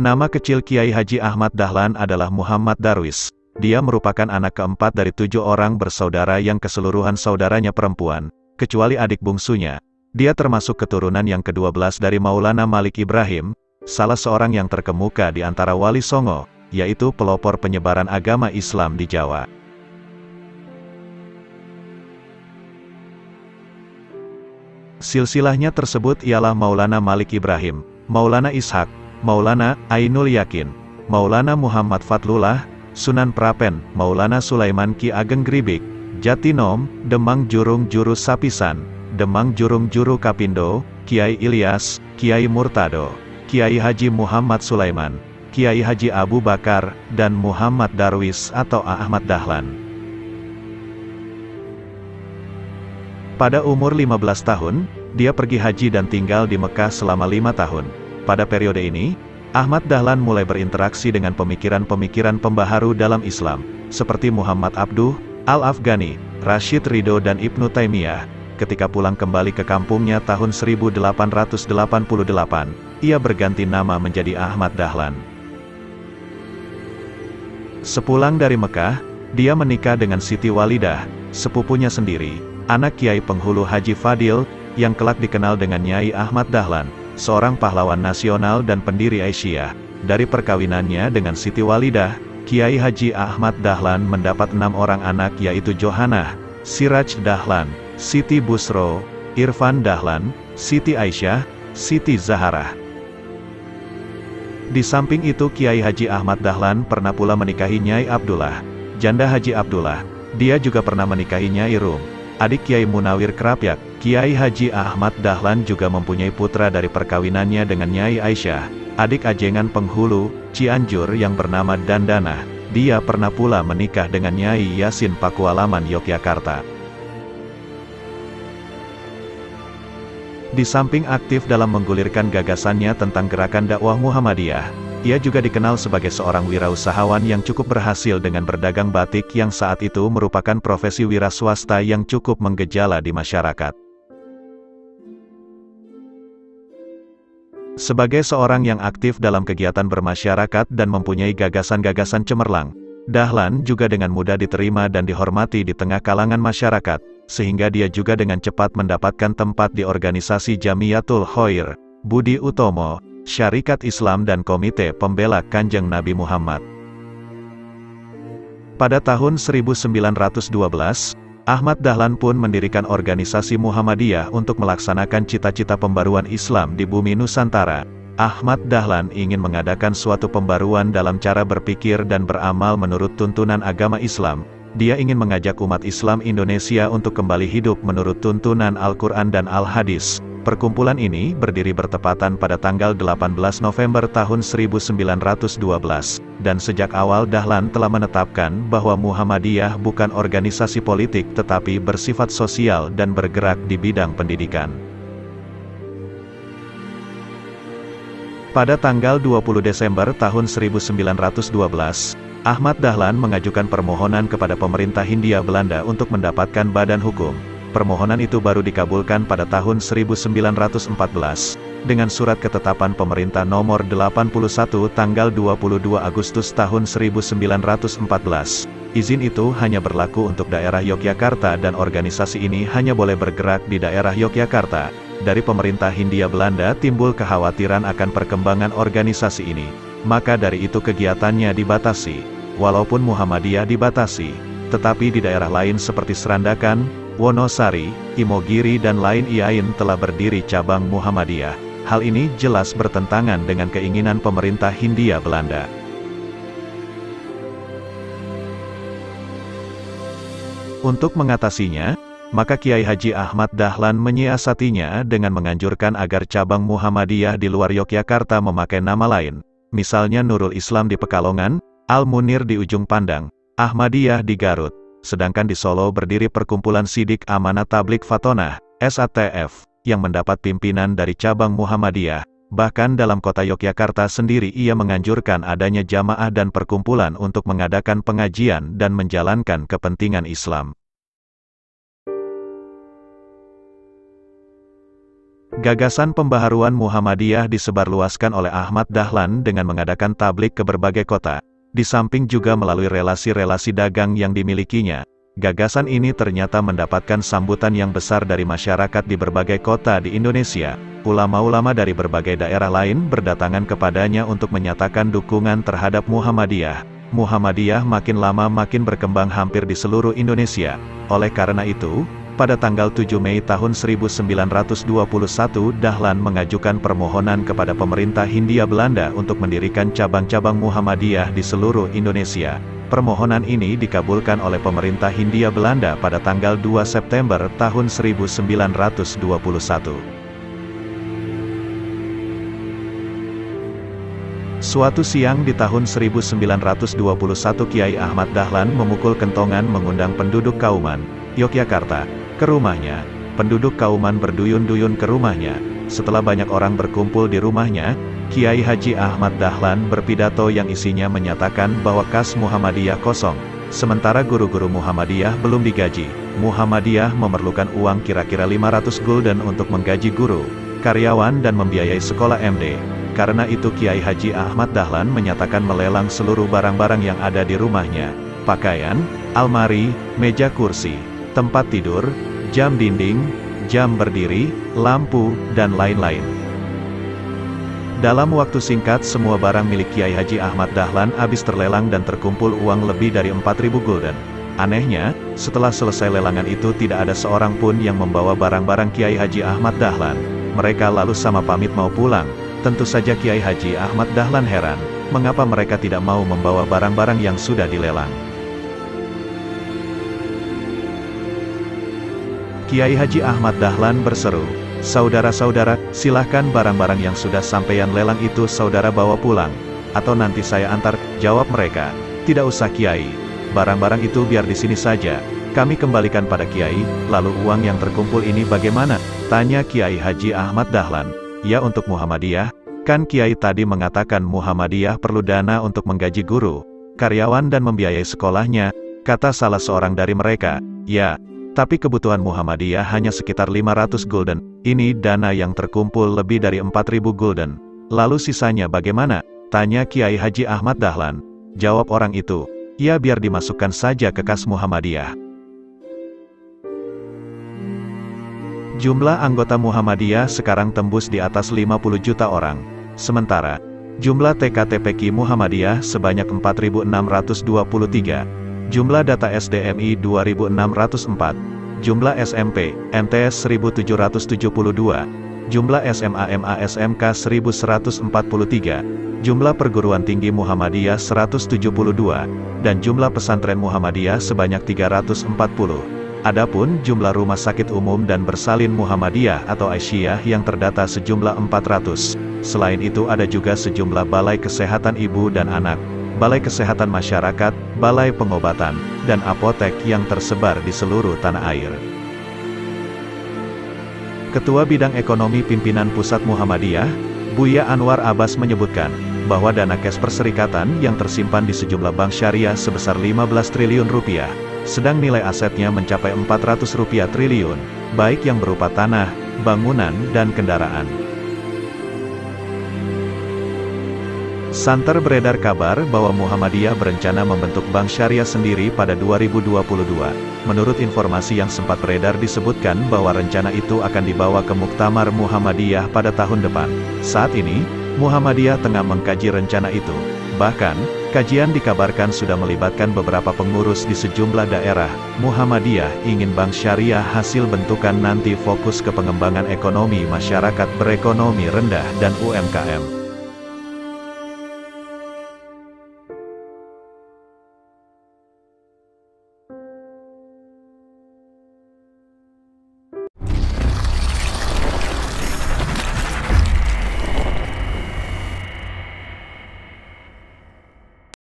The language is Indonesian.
Nama kecil Kiai Haji Ahmad Dahlan adalah Muhammad Darwis. Dia merupakan anak keempat dari 7 orang bersaudara yang keseluruhan saudaranya perempuan, kecuali adik bungsunya. Dia termasuk keturunan yang ke-12 dari Maulana Malik Ibrahim, salah seorang yang terkemuka di antara Wali Songo, yaitu pelopor penyebaran agama Islam di Jawa. Silsilahnya tersebut ialah Maulana Malik Ibrahim, Maulana Ishak, Maulana Ainul Yakin, Maulana Muhammad Fatlullah, Sunan Prapen, Maulana Sulaiman Ki Ageng Gribik, Jatinom, Demang Jurung Juru Sapisan, Demang Jurung Juru Kapindo, Kiai Ilyas, Kiai Murtado, Kiai Haji Muhammad Sulaiman, Kiai Haji Abu Bakar, dan Muhammad Darwis atau Ahmad Dahlan. Pada umur 15 tahun, dia pergi haji dan tinggal di Mekah selama 5 tahun. Pada periode ini, Ahmad Dahlan mulai berinteraksi dengan pemikiran-pemikiran pembaharu dalam Islam, seperti Muhammad Abduh, Al-Afghani, Rashid Ridho dan Ibnu Taimiyah. Ketika pulang kembali ke kampungnya tahun 1888, ia berganti nama menjadi Ahmad Dahlan. Sepulang dari Mekah, dia menikah dengan Siti Walidah, sepupunya sendiri, anak Kiai Penghulu Haji Fadil, yang kelak dikenal dengan Nyai Ahmad Dahlan, seorang pahlawan nasional dan pendiri Aisyah. Dari perkawinannya dengan Siti Walidah, Kiai Haji Ahmad Dahlan mendapat 6 orang anak, yaitu Johanah, Siraj Dahlan, Siti Busro, Irfan Dahlan, Siti Aisyah, Siti Zaharah. Di samping itu Kiai Haji Ahmad Dahlan pernah pula menikahi Nyai Abdullah, janda Haji Abdullah. Dia juga pernah menikahi Nyai Rum, adik Kiai Munawir Krapyak. Kiai Haji Ahmad Dahlan juga mempunyai putra dari perkawinannya dengan Nyai Aisyah, adik ajengan Penghulu, Cianjur yang bernama Dandana. Dia pernah pula menikah dengan Nyai Yasin Pakualaman Yogyakarta. Di samping aktif dalam menggulirkan gagasannya tentang gerakan dakwah Muhammadiyah, ia juga dikenal sebagai seorang wirausahawan yang cukup berhasil dengan berdagang batik yang saat itu merupakan profesi wira swasta yang cukup menggejala di masyarakat. Sebagai seorang yang aktif dalam kegiatan bermasyarakat dan mempunyai gagasan-gagasan cemerlang, Dahlan juga dengan mudah diterima dan dihormati di tengah kalangan masyarakat, sehingga dia juga dengan cepat mendapatkan tempat di organisasi Jamiatul Khoir, Budi Utomo, Syarikat Islam dan Komite Pembela Kanjeng Nabi Muhammad. Pada tahun 1912, Ahmad Dahlan pun mendirikan organisasi Muhammadiyah untuk melaksanakan cita-cita pembaruan Islam di bumi Nusantara. Ahmad Dahlan ingin mengadakan suatu pembaruan dalam cara berpikir dan beramal menurut tuntunan agama Islam. Dia ingin mengajak umat Islam Indonesia untuk kembali hidup menurut tuntunan Al-Quran dan Al-Hadis. Perkumpulan ini berdiri bertepatan pada tanggal 18 November tahun 1912, dan sejak awal Dahlan telah menetapkan bahwa Muhammadiyah bukan organisasi politik tetapi bersifat sosial dan bergerak di bidang pendidikan. Pada tanggal 20 Desember tahun 1912, Ahmad Dahlan mengajukan permohonan kepada pemerintah Hindia Belanda untuk mendapatkan badan hukum. Permohonan itu baru dikabulkan pada tahun 1914, dengan surat ketetapan pemerintah nomor 81 tanggal 22 Agustus tahun 1914. Izin itu hanya berlaku untuk daerah Yogyakarta dan organisasi ini hanya boleh bergerak di daerah Yogyakarta. Dari pemerintah Hindia Belanda timbul kekhawatiran akan perkembangan organisasi ini. Maka dari itu kegiatannya dibatasi. Walaupun Muhammadiyah dibatasi, tetapi di daerah lain seperti Serandakan, Wonosari, Imogiri dan lain telah berdiri cabang Muhammadiyah. Hal ini jelas bertentangan dengan keinginan pemerintah Hindia Belanda. Untuk mengatasinya, maka Kiai Haji Ahmad Dahlan menyiasatinya dengan menganjurkan agar cabang Muhammadiyah di luar Yogyakarta memakai nama lain. Misalnya Nurul Islam di Pekalongan, Al-Munir di Ujung Pandang, Ahmadiyah di Garut. Sedangkan di Solo berdiri Perkumpulan Sidik Amanat Tablik Fatonah, SATF, yang mendapat pimpinan dari cabang Muhammadiyah. Bahkan dalam kota Yogyakarta sendiri ia menganjurkan adanya jamaah dan perkumpulan untuk mengadakan pengajian dan menjalankan kepentingan Islam. Gagasan pembaharuan Muhammadiyah disebarluaskan oleh Ahmad Dahlan dengan mengadakan tablik ke berbagai kota. Di samping juga melalui relasi-relasi dagang yang dimilikinya, gagasan ini ternyata mendapatkan sambutan yang besar dari masyarakat di berbagai kota di Indonesia. Ulama-ulama dari berbagai daerah lain berdatangan kepadanya untuk menyatakan dukungan terhadap Muhammadiyah. Muhammadiyah makin lama makin berkembang hampir di seluruh Indonesia. Oleh karena itu, pada tanggal 7 Mei tahun 1921, Dahlan mengajukan permohonan kepada pemerintah Hindia Belanda untuk mendirikan cabang-cabang Muhammadiyah di seluruh Indonesia. Permohonan ini dikabulkan oleh pemerintah Hindia Belanda pada tanggal 2 September tahun 1921. Suatu siang di tahun 1921, Kiai Ahmad Dahlan memukul kentongan mengundang penduduk Kauman, Yogyakarta, ke rumahnya. Penduduk Kauman berduyun-duyun ke rumahnya. Setelah banyak orang berkumpul di rumahnya, Kiai Haji Ahmad Dahlan berpidato yang isinya menyatakan bahwa kas Muhammadiyah kosong, sementara guru-guru Muhammadiyah belum digaji. Muhammadiyah memerlukan uang kira-kira 500 gulden untuk menggaji guru, karyawan dan membiayai sekolah MD. Karena itu Kiai Haji Ahmad Dahlan menyatakan melelang seluruh barang-barang yang ada di rumahnya. Pakaian, almari, meja kursi, tempat tidur, jam dinding, jam berdiri, lampu, dan lain-lain. Dalam waktu singkat semua barang milik Kiai Haji Ahmad Dahlan habis terlelang dan terkumpul uang lebih dari 4.000 gulden. Anehnya, setelah selesai lelangan itu tidak ada seorang pun yang membawa barang-barang Kiai Haji Ahmad Dahlan. Mereka lalu sama pamit mau pulang. Tentu saja Kiai Haji Ahmad Dahlan heran, mengapa mereka tidak mau membawa barang-barang yang sudah dilelang. Kiai Haji Ahmad Dahlan berseru, "Saudara-saudara, silahkan barang-barang yang sudah sampeyan lelang itu saudara bawa pulang, atau nanti saya antar." Jawab mereka, "Tidak usah Kiai, barang-barang itu biar di sini saja, kami kembalikan pada Kiai." "Lalu uang yang terkumpul ini bagaimana?" tanya Kiai Haji Ahmad Dahlan. "Ya untuk Muhammadiyah, kan Kiai tadi mengatakan Muhammadiyah perlu dana untuk menggaji guru, karyawan dan membiayai sekolahnya," kata salah seorang dari mereka. "Ya, tapi kebutuhan Muhammadiyah hanya sekitar 500 gulden, ini dana yang terkumpul lebih dari 4.000 gulden. Lalu sisanya bagaimana?" tanya Kiai Haji Ahmad Dahlan. Jawab orang itu, "Ya biar dimasukkan saja ke kas Muhammadiyah." Jumlah anggota Muhammadiyah sekarang tembus di atas 50 juta orang. Sementara, jumlah TKTPQ Muhammadiyah sebanyak 4.623. Jumlah data SDMI 2.604, jumlah SMP, MTS 1.772, jumlah SMA MA SMK 1.143, jumlah perguruan tinggi Muhammadiyah 172, dan jumlah pesantren Muhammadiyah sebanyak 340. Adapun jumlah rumah sakit umum dan bersalin Muhammadiyah atau Aisyah yang terdata sejumlah 400. Selain itu ada juga sejumlah balai kesehatan ibu dan anak, balai kesehatan masyarakat, balai pengobatan, dan apotek yang tersebar di seluruh tanah air. Ketua Bidang Ekonomi Pimpinan Pusat Muhammadiyah, Buya Anwar Abbas menyebutkan, bahwa dana kes perserikatan yang tersimpan di sejumlah bank syariah sebesar 15 triliun rupiah, sedang nilai asetnya mencapai 400 rupiah triliun, baik yang berupa tanah, bangunan, dan kendaraan. Santer beredar kabar bahwa Muhammadiyah berencana membentuk bank syariah sendiri pada 2022. Menurut informasi yang sempat beredar disebutkan bahwa rencana itu akan dibawa ke Muktamar Muhammadiyah pada tahun depan. Saat ini, Muhammadiyah tengah mengkaji rencana itu. Bahkan, kajian dikabarkan sudah melibatkan beberapa pengurus di sejumlah daerah. Muhammadiyah ingin bank syariah hasil bentukan nanti fokus ke pengembangan ekonomi masyarakat berekonomi rendah dan UMKM.